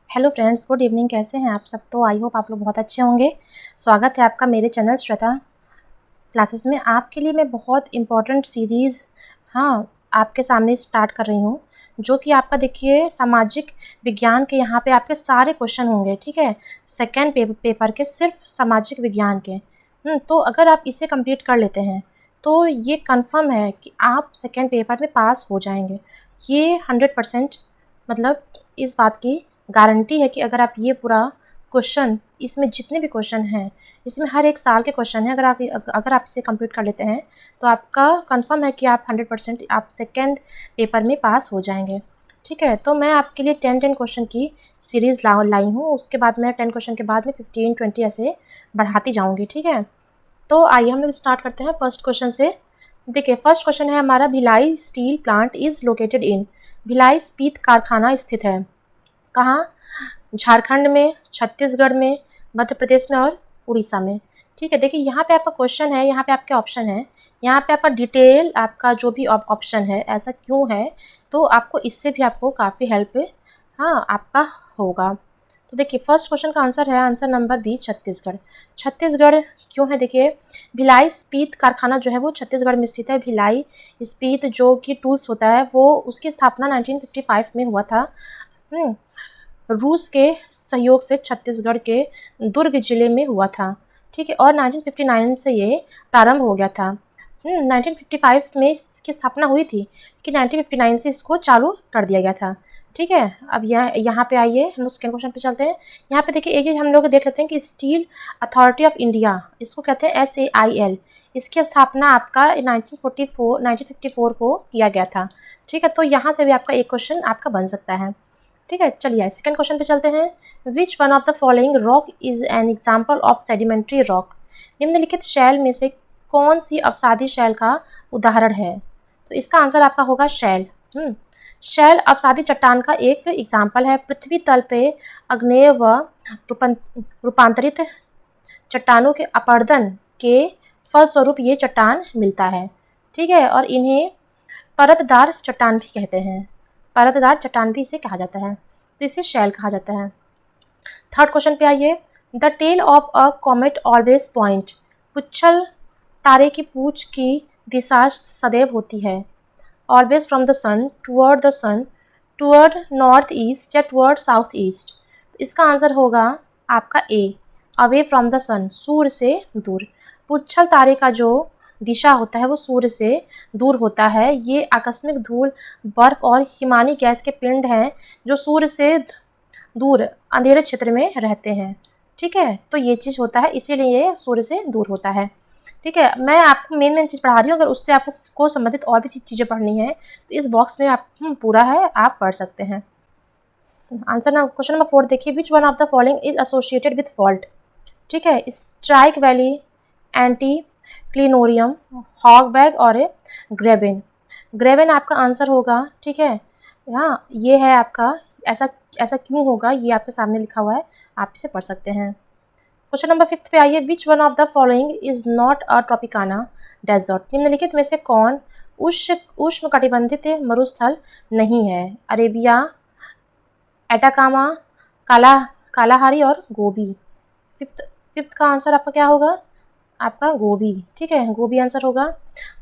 Hello friends, good evening. कैसे हैं आप सब? तो आई होप आप लोग बहुत अच्छे होंगे। स्वागत है आपका मेरे चैनल श्वेता क्लासेस में। आपके लिए मैं बहुत इम्पॉर्टेंट सीरीज़ आपके सामने स्टार्ट कर रही हूँ, जो कि आपका देखिए सामाजिक विज्ञान के यहाँ पे आपके सारे क्वेश्चन होंगे। ठीक है, सेकेंड पेपर के सिर्फ सामाजिक विज्ञान के। तो अगर आप इसे कंप्लीट कर लेते हैं तो ये कंफर्म है कि आप सेकेंड पेपर में पास हो जाएंगे। ये 100% मतलब इस बात की गारंटी है कि अगर आप ये पूरा क्वेश्चन, इसमें जितने भी क्वेश्चन हैं, इसमें हर एक साल के क्वेश्चन हैं, अगर आप इसे कंप्लीट कर लेते हैं तो आपका कंफर्म है कि आप 100% आप सेकेंड पेपर में पास हो जाएंगे। ठीक है, तो मैं आपके लिए 10 क्वेश्चन की सीरीज़ लाई हूँ। उसके बाद मैं 10 क्वेश्चन के बाद में 15-20 ऐसे बढ़ाती जाऊँगी। ठीक है, तो आइए हम लोग स्टार्ट करते हैं फर्स्ट क्वेश्चन से। देखिए, फर्स्ट क्वेश्चन है हमारा, Bhilai steel plant is located in. Bhilai इस्पात कारखाना स्थित है कहाँ? झारखंड में, छत्तीसगढ़ में, मध्य प्रदेश में और उड़ीसा में। ठीक है, देखिए यहाँ पे आपका क्वेश्चन है, यहाँ पे आपके ऑप्शन है, यहाँ पे आपका डिटेल, आपका जो भी ऑप्शन है ऐसा क्यों है, तो आपको इससे भी आपको काफ़ी हेल्प आपका होगा। तो देखिए फर्स्ट क्वेश्चन का आंसर है answer number b, Chhattisgarh. Chhattisgarh क्यों है? देखिए, भिलाई इस्पात कारखाना जो है वो छत्तीसगढ़ में स्थित है। भिलाई इस्पात जो कि टूल्स होता है वो उसकी स्थापना 1955 में हुआ था। रूस के सहयोग से छत्तीसगढ़ के दुर्ग जिले में हुआ था। ठीक है, और 1959 से ये प्रारंभ हो गया था। 1955 में इसकी स्थापना हुई थी, लेकिन 1959 से इसको चालू कर दिया गया था। ठीक है, अब यहाँ पे आइए हम लोग सेकेंड क्वेश्चन पे चलते हैं। यहाँ पे देखिए एक चीज़ हम लोग देख लेते हैं कि स्टील अथॉरिटी ऑफ इंडिया, इसको कहते हैं SAIL। इसकी स्थापना आपका 1954 को किया गया था। ठीक है, तो यहाँ से भी आपका एक क्वेश्चन आपका बन सकता है। ठीक है, चलिए सेकंड क्वेश्चन पे चलते हैं। विच one of the following rock is an example of sedimentary rock. निम्नलिखित शैल में से कौन सी अवसादी शैल का उदाहरण है? तो इसका आंसर आपका होगा शैल। शैल अवसादी चट्टान का एक एग्जाम्पल है। पृथ्वी तल पे अग्नेय व रूपांतरित चट्टानों के अपरदन के फलस्वरूप ये चट्टान मिलता है। ठीक है, और इन्हें परतदार चट्टान भी कहते हैं। परतदार चट्टान भी इसे कहा जाता है, तो इसे शैल कहा जाता है। थर्ड क्वेश्चन पे आइए। The tail of a comet always point. पुच्छल तारे की पूंछ की दिशा सदैव होती है। Always from the sun, toward north east या टूवर्ड साउथ ईस्ट। तो इसका आंसर होगा आपका a, away from the sun, सूर्य से दूर। पुच्छल तारे का जो दिशा होता है वो सूर्य से दूर होता है। ये आकस्मिक धूल, बर्फ और हिमानी गैस के पिंड हैं जो सूर्य से दूर अंधेरे क्षेत्र में रहते हैं। ठीक है, तो ये चीज़ होता है, इसीलिए ये सूर्य से दूर होता है। ठीक है, मैं आपको मेन चीज़ पढ़ा रही हूँ। अगर उससे आपको संबंधित और भी चीज़ें पढ़नी है तो इस बॉक्स में आप पूरा है, आप पढ़ सकते हैं। आंसर ना क्वेश्चन नंबर 4 देखिए। विच one of the following is associated with fault. ठीक है, स्ट्राइक वैली, एंटी क्लिनोरियम, हॉगबैग और ग्रेबेन। ग्रेबेन आपका आंसर होगा। ठीक है, ये है आपका। ऐसा ऐसा क्यों होगा ये आपके सामने लिखा हुआ है, आप इसे पढ़ सकते हैं। क्वेश्चन नंबर 5 पे आइए। Which one of the following is not a tropicana desert. निम्नलिखित में से कौन उष्ण कटिबंधित मरुस्थल नहीं है? अरेबिया, एटाकामा, कालाहारी और गोबी। फिफ्थ का आंसर आपका क्या होगा? आपका गोबी। ठीक है, गोबी आंसर होगा।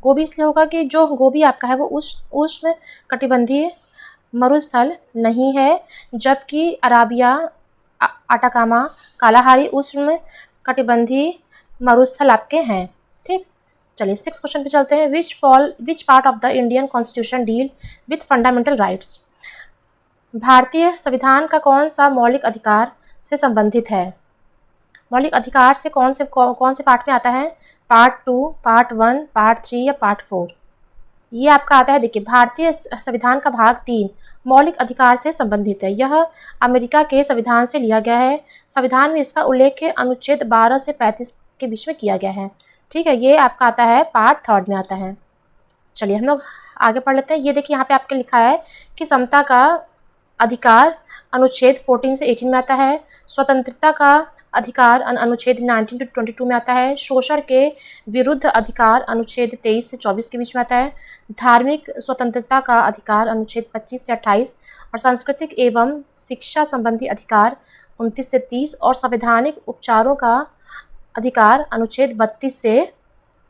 गोबी इसलिए होगा कि जो गोबी आपका है वो उष्ण कटिबंधीय मरुस्थल नहीं है, जबकि अराबिया, अटाकामा, कालाहारी उष्ण कटिबंधीय मरुस्थल आपके हैं। ठीक, चलिए 6 क्वेश्चन पे चलते हैं। Which part of the Indian constitution deal with fundamental rights. भारतीय संविधान का कौन सा मौलिक अधिकार से संबंधित है? मौलिक अधिकार से कौन से पार्ट में आता है? पार्ट 2, पार्ट 1, पार्ट 3 या पार्ट 4? ये आपका आता है। देखिए, भारतीय संविधान का भाग 3 मौलिक अधिकार से संबंधित है। यह अमेरिका के संविधान से लिया गया है। संविधान में इसका उल्लेख अनुच्छेद 12 से 35 के बीच में किया गया है। ठीक है, ये आपका आता है पार्ट 3 में आता है। चलिए हम लोग आगे पढ़ लेते हैं। ये देखिए यहाँ पे आपके लिखा है कि समता का अधिकार अनुच्छेद 14 से 18 में आता है। स्वतंत्रता का अधिकार अनुच्छेद 19 to 22 में आता है। शोषण के विरुद्ध अधिकार अनुच्छेद 23 से 24 के बीच में आता है। धार्मिक स्वतंत्रता का अधिकार अनुच्छेद 25 से 28 और सांस्कृतिक एवं शिक्षा संबंधी अधिकार 29 से 30 और संवैधानिक उपचारों का अधिकार अनुच्छेद 32 से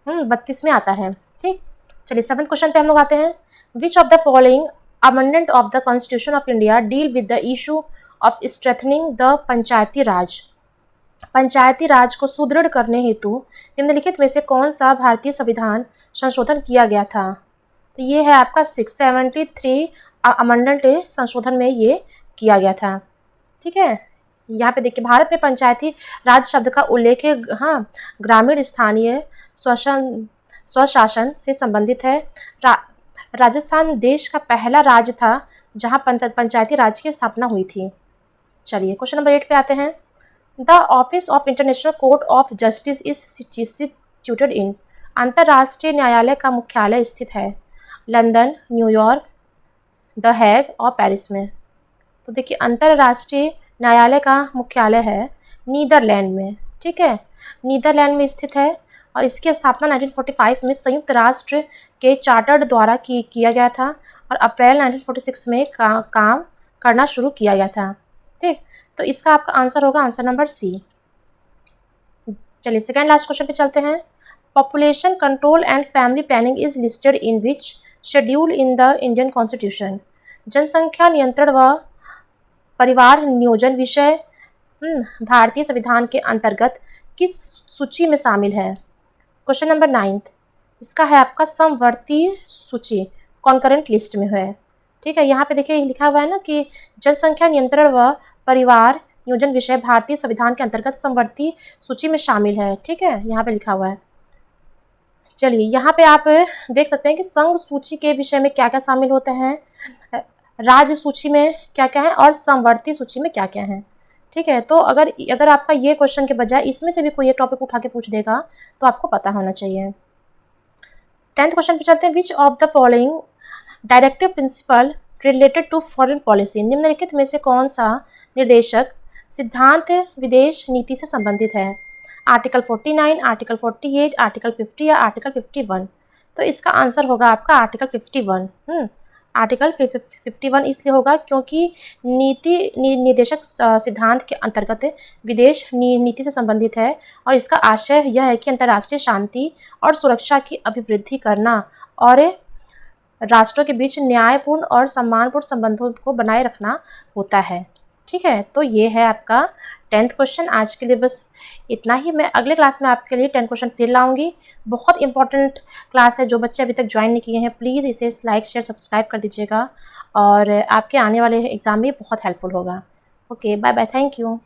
32 में आता है। ठीक, चलिए 7th क्वेश्चन पे हम लोग आते हैं। Which of the following amendment of the constitution of India deal with the issue of strengthening the panchayati raj. Panchayati raj को सुदृढ़ करने हेतु निम्नलिखित में से कौन सा भारतीय संविधान संशोधन किया गया था? तो ये है आपका 673 अमेंडमेंट संशोधन में ये किया गया था। ठीक है, यहाँ पे देखिए भारत में पंचायती राज शब्द का उल्लेख ग्रामीण स्थानीय स्वशासन से संबंधित है। राजस्थान देश का पहला राज्य था जहाँ पंचायती राज की स्थापना हुई थी। चलिए क्वेश्चन नंबर 8 पे आते हैं। The office of international court of justice is situated in. अंतर्राष्ट्रीय न्यायालय का मुख्यालय स्थित है लंदन, न्यूयॉर्क, द हैग और पेरिस में। तो देखिए अंतर्राष्ट्रीय न्यायालय का मुख्यालय है नीदरलैंड में। ठीक है, नीदरलैंड में स्थित है और इसकी स्थापना 1945 में संयुक्त राष्ट्र के चार्टर द्वारा किया गया था और अप्रैल 1946 में काम करना शुरू किया गया था। ठीक, तो इसका आपका आंसर होगा आंसर नंबर सी। चलिए सेकेंड लास्ट क्वेश्चन पे चलते हैं। Population control and family planning is listed in which schedule in the Indian constitution. जनसंख्या नियंत्रण व परिवार नियोजन विषय भारतीय संविधान के अंतर्गत किस सूची में शामिल है? क्वेश्चन नंबर 9 इसका है आपका समवर्ती सूची, कॉन्करेंट लिस्ट में है। ठीक है, यहाँ पे देखिए लिखा हुआ है ना कि जनसंख्या नियंत्रण व परिवार नियोजन विषय भारतीय संविधान के अंतर्गत समवर्ती सूची में शामिल है। ठीक है, यहाँ पे लिखा हुआ है। चलिए यहाँ पे आप देख सकते हैं कि संघ सूची के विषय में क्या क्या शामिल होते हैं, राज्य सूची में क्या क्या है और समवर्ती सूची में क्या क्या है। ठीक है, तो अगर आपका ये क्वेश्चन के बजाय इसमें से भी कोई एक टॉपिक उठा के पूछ देगा तो आपको पता होना चाहिए। 10th क्वेश्चन पे चलते हैं। Which of the following directive principle related to foreign policy. निम्नलिखित में से कौन सा निर्देशक सिद्धांत विदेश नीति से संबंधित है? आर्टिकल 49, आर्टिकल 48, आर्टिकल 50 या आर्टिकल 51। तो इसका आंसर होगा आपका आर्टिकल 51। आर्टिकल 51 इसलिए होगा क्योंकि नीति निर्देशक सिद्धांत के अंतर्गत विदेश नीति से संबंधित है और इसका आशय यह है कि अंतर्राष्ट्रीय शांति और सुरक्षा की अभिवृद्धि करना और राष्ट्रों के बीच न्यायपूर्ण और सम्मानपूर्ण संबंधों को बनाए रखना होता है। ठीक है, तो ये है आपका 10th क्वेश्चन। आज के लिए बस इतना ही। मैं अगले क्लास में आपके लिए 10 क्वेश्चन फिर लाऊंगी। बहुत इंपॉर्टेंट क्लास है, जो बच्चे अभी तक ज्वाइन नहीं किए हैं प्लीज़ इसे लाइक शेयर सब्सक्राइब कर दीजिएगा और आपके आने वाले एग्ज़ाम में बहुत हेल्पफुल होगा। Okay, bye bye, thank you.